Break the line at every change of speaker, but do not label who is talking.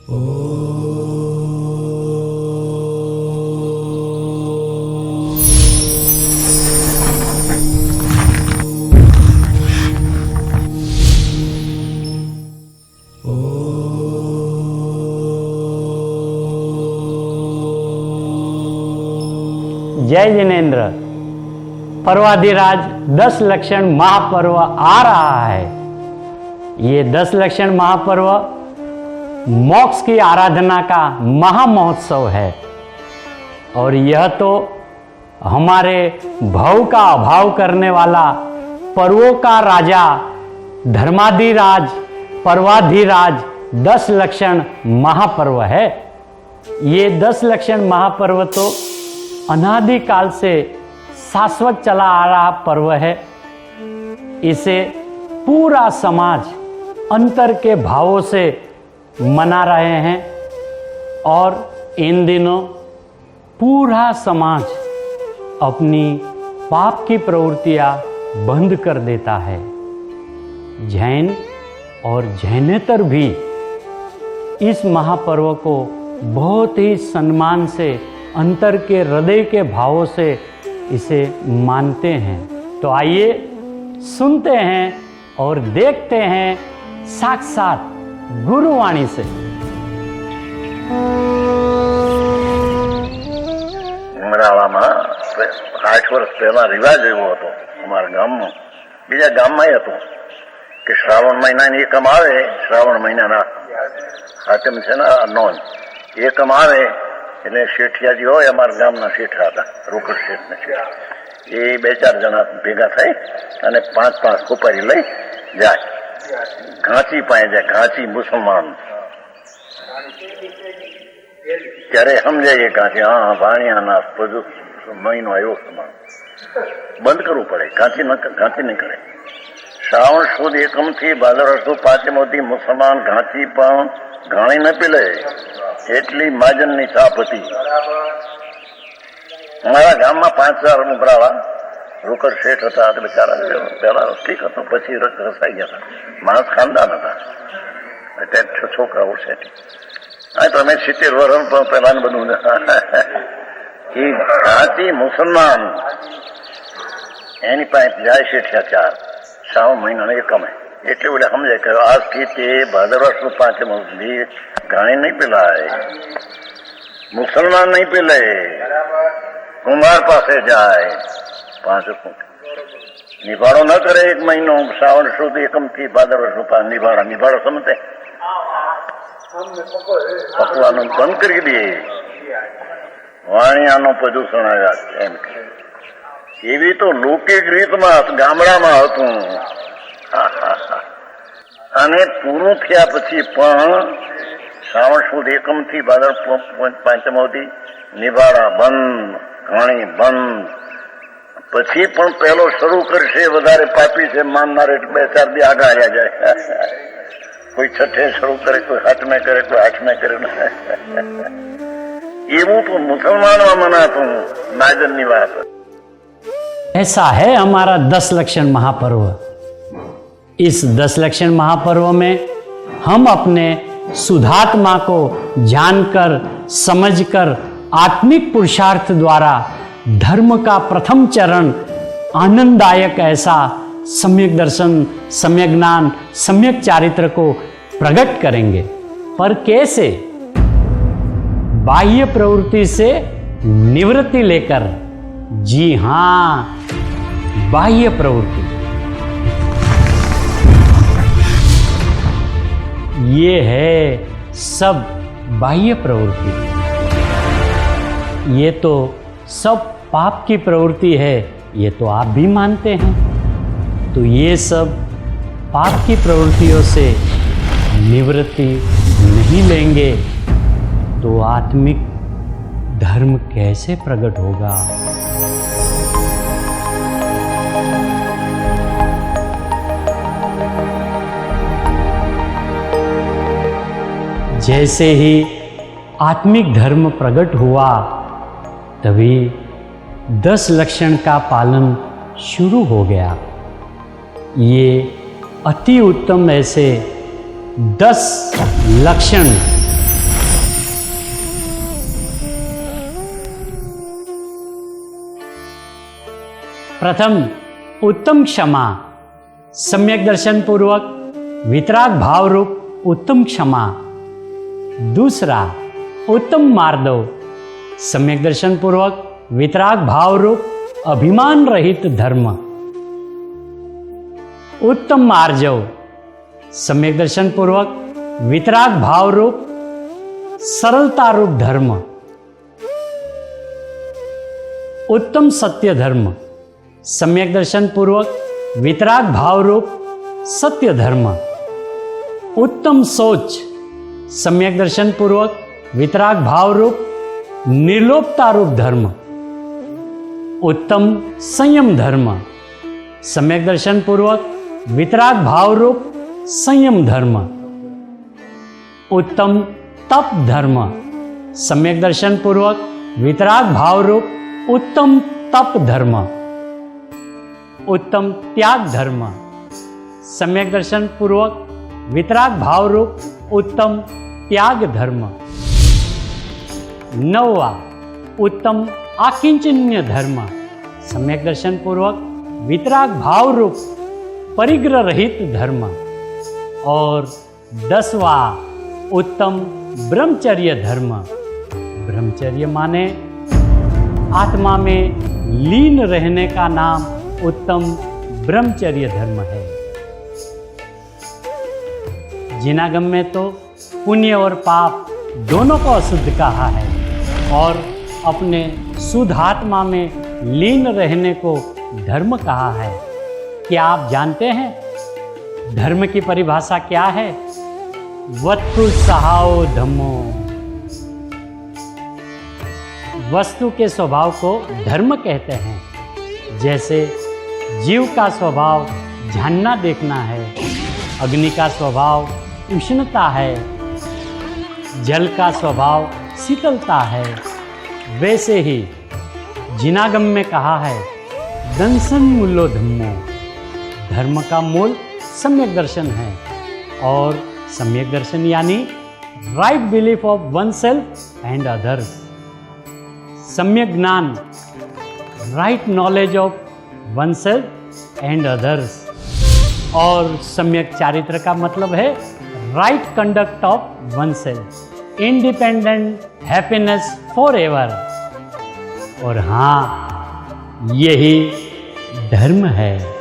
जय जिनेन्द्र। पर्वाधिराज 10 लक्षण महापर्व आ रहा है। ये 10 लक्षण महापर्व मोक्ष की आराधना का महामहोत्सव है और यह तो हमारे भव का अभाव करने वाला पर्वों का राजा धर्माधिराज पर्वाधिराज 10 लक्षण महापर्व है। ये 10 लक्षण महापर्व तो अनादि काल से शाश्वत चला आ रहा पर्व है। इसे पूरा समाज अंतर के भावों से मना रहे हैं और इन दिनों पूरा समाज अपनी पाप की प्रवृत्तियां बंद कर देता है। जैन और जैनेतर भी इस महापर्व को बहुत ही सम्मान से अंतर के हृदय के भावों से इसे मानते हैं। तो आइए सुनते हैं और देखते हैं साक्षात गुरुवाणी से।
ઉમરાળામાં 8 વર્ષ પહેલા રિવાજ એવો હતો અમારા ગામમાં, બીજા ગામમાં હતો કે શ્રાવણ મહિનાની એકમ આવે, શ્રાવણ મહિનાના હાથમ છે ને નોંધ એકમ આવે એટલે શેઠિયાજી હોય, અમારા ગામના શેઠા હતા, રોકડ શેઠના શેઠ, એ 2-4 જણા ભેગા થઈ અને 5-5 ખોપારી લઈ જાય, ઘાંચી પાસે જાય, ઘાંચી મુસલમાન ત્યારે સમજાય ઘાંચી હા ભાણિયાના બધું મહિનો આવ્યો સમાન બંધ કરવું પડે, ઘાંચી નહીં કરે. શ્રાવણ સુદ એકમથી ભાદરવા સુદ પાંચમોથી મુસલમાન ઘાંચી પણ ઘાણી ન પીલે એટલી માજનની છાપ હતી. અમારા ગામમાં 5-4 ઉભરાવા રોકડ શેઠ હતા, બિચારા પહેલા ઠીક હતું, પછી રસાઈ ગયા હતા, માણસ ખાનદાન હતા, અત્યારે છોકરાઓ શેઠ. હા તો અમે 70 વર્ષ પણ પહેલા બધું એ ઘાંચી મુસલમાન એની પાસે જાય શેઠિયા 4 શ્રાવણ મહિનાને એકમે એટલે બધા સમજાય કે આજથી તે ભાદરવા સુદ પાંચમ સુધી ઘાણી નહીં પીલાય, મુસલમાન નહીં પીલે, કુમાર પાસે જાય, 5 નિભાડો ન કરે 1 મહિનો, શ્રાવણ સુદ એકમથી ભાદરવા સુદ નિભાડો સમજે પકવાનું બંધ કરી દે, વાણિયાનું પ્રદૂષણ આવ્યા એમ કે એવી તો લૌકિક રીતમાં ગામડામાં હતું. અને પૂરું થયા પછી પણ શ્રાવણ સુદ એકમથી ભાદર પાંચમોથી નિભાડા બંધ, ઘાણી બંધ, પછી પણ પહેલો શરૂ કરશે વધારે પાપી છે માનનાર એટલે 2-4 દી આગળ આવ્યા જાય. कोई छठे शुरू करे, कोई 8वें करे, कोई 8वें करे. એવું तो मुसलमान में मनाता हूँ नाजन की बात.
ऐसा है हमारा 10 लक्षण महापर्व। इस 10 लक्षण महापर्व में हम अपने शुद्धात्मा को जानकर समझकर आत्मिक पुरुषार्थ द्वारा धर्म का प्रथम चरण आनंददायक ऐसा सम्यक दर्शन, सम्यक ज्ञान, सम्यक चारित्र को प्रकट करेंगे। पर कैसे? बाह्य प्रवृत्ति से निवृत्ति लेकर। जी हां, बाह्य प्रवृत्ति ये है सब बाह्य प्रवृत्ति। ये तो सब पाप की प्रवृत्ति है, ये तो आप भी मानते हैं। तो ये सब पाप की प्रवृत्तियों से निवृत्ति नहीं लेंगे तो आत्मिक धर्म कैसे प्रकट होगा? जैसे ही आत्मिक धर्म प्रकट हुआ तभी 10 लक्षण का पालन शुरू हो गया। ये अति उत्तम ऐसे 10 लक्षण प्रथम उत्तम क्षमा, सम्यक दर्शन पूर्वक वितराग भाव रूप उत्तम क्षमा। दूसरा उत्तम मार्दव, सम्यक दर्शन पूर्वक वितराग भाव रूप अभिमान रहित धर्म। उत्तम आर्जव, सम्यक दर्शन पूर्वक वितराग भाव रूप सरलता रूप धर्म। उत्तम सत्य धर्म, सम्यक दर्शन पूर्वक वितराग भाव रूप सत्य धर्म। उत्तम सोच, सम्यक दर्शन पूर्वक वितराग भाव रूप निर्लोपता रूप धर्म। उत्तम संयम धर्म, सम्यक दर्शन पूर्वक वितराग भाव रूप संयम धर्म। उत्तम तप धर्म, सम्यक दर्शन पूर्वक वितराग भाव रूप उत्तम तप धर्म। उत्तम त्याग धर्म, सम्यक दर्शन पूर्वक वितराग भाव रूप उत्तम त्याग धर्म। नौवा उत्तम आकिंचन्य धर्म, सम्यक दर्शन पूर्वक वितराग भाव रूप परिग्रह रहित धर्म। और 10वां उत्तम ब्रह्मचर्य धर्म। ब्रह्मचर्य माने आत्मा में लीन रहने का नाम उत्तम ब्रह्मचर्य धर्म है। जिनागम में तो पुण्य और पाप दोनों को अशुद्ध कहा है और अपने शुद्ध आत्मा में लीन रहने को धर्म कहा है। क्या आप जानते हैं धर्म की परिभाषा क्या है? वस्तु सहाओ धम्मो। वस्तु के स्वभाव को धर्म कहते हैं। जैसे जीव का स्वभाव जानना देखना है, अग्नि का स्वभाव उष्णता है, जल का स्वभाव शीतलता है, वैसे ही जिनागम में कहा है दंसन मूलो धम्मो। धर्म का मूल सम्यक दर्शन है और सम्यक दर्शन यानी right belief of one self and others. सम्यक ज्ञान, right knowledge of one self and others. और सम्यक चारित्र का मतलब है right conduct of one self, independent happiness for ever. और हाँ, यही धर्म है।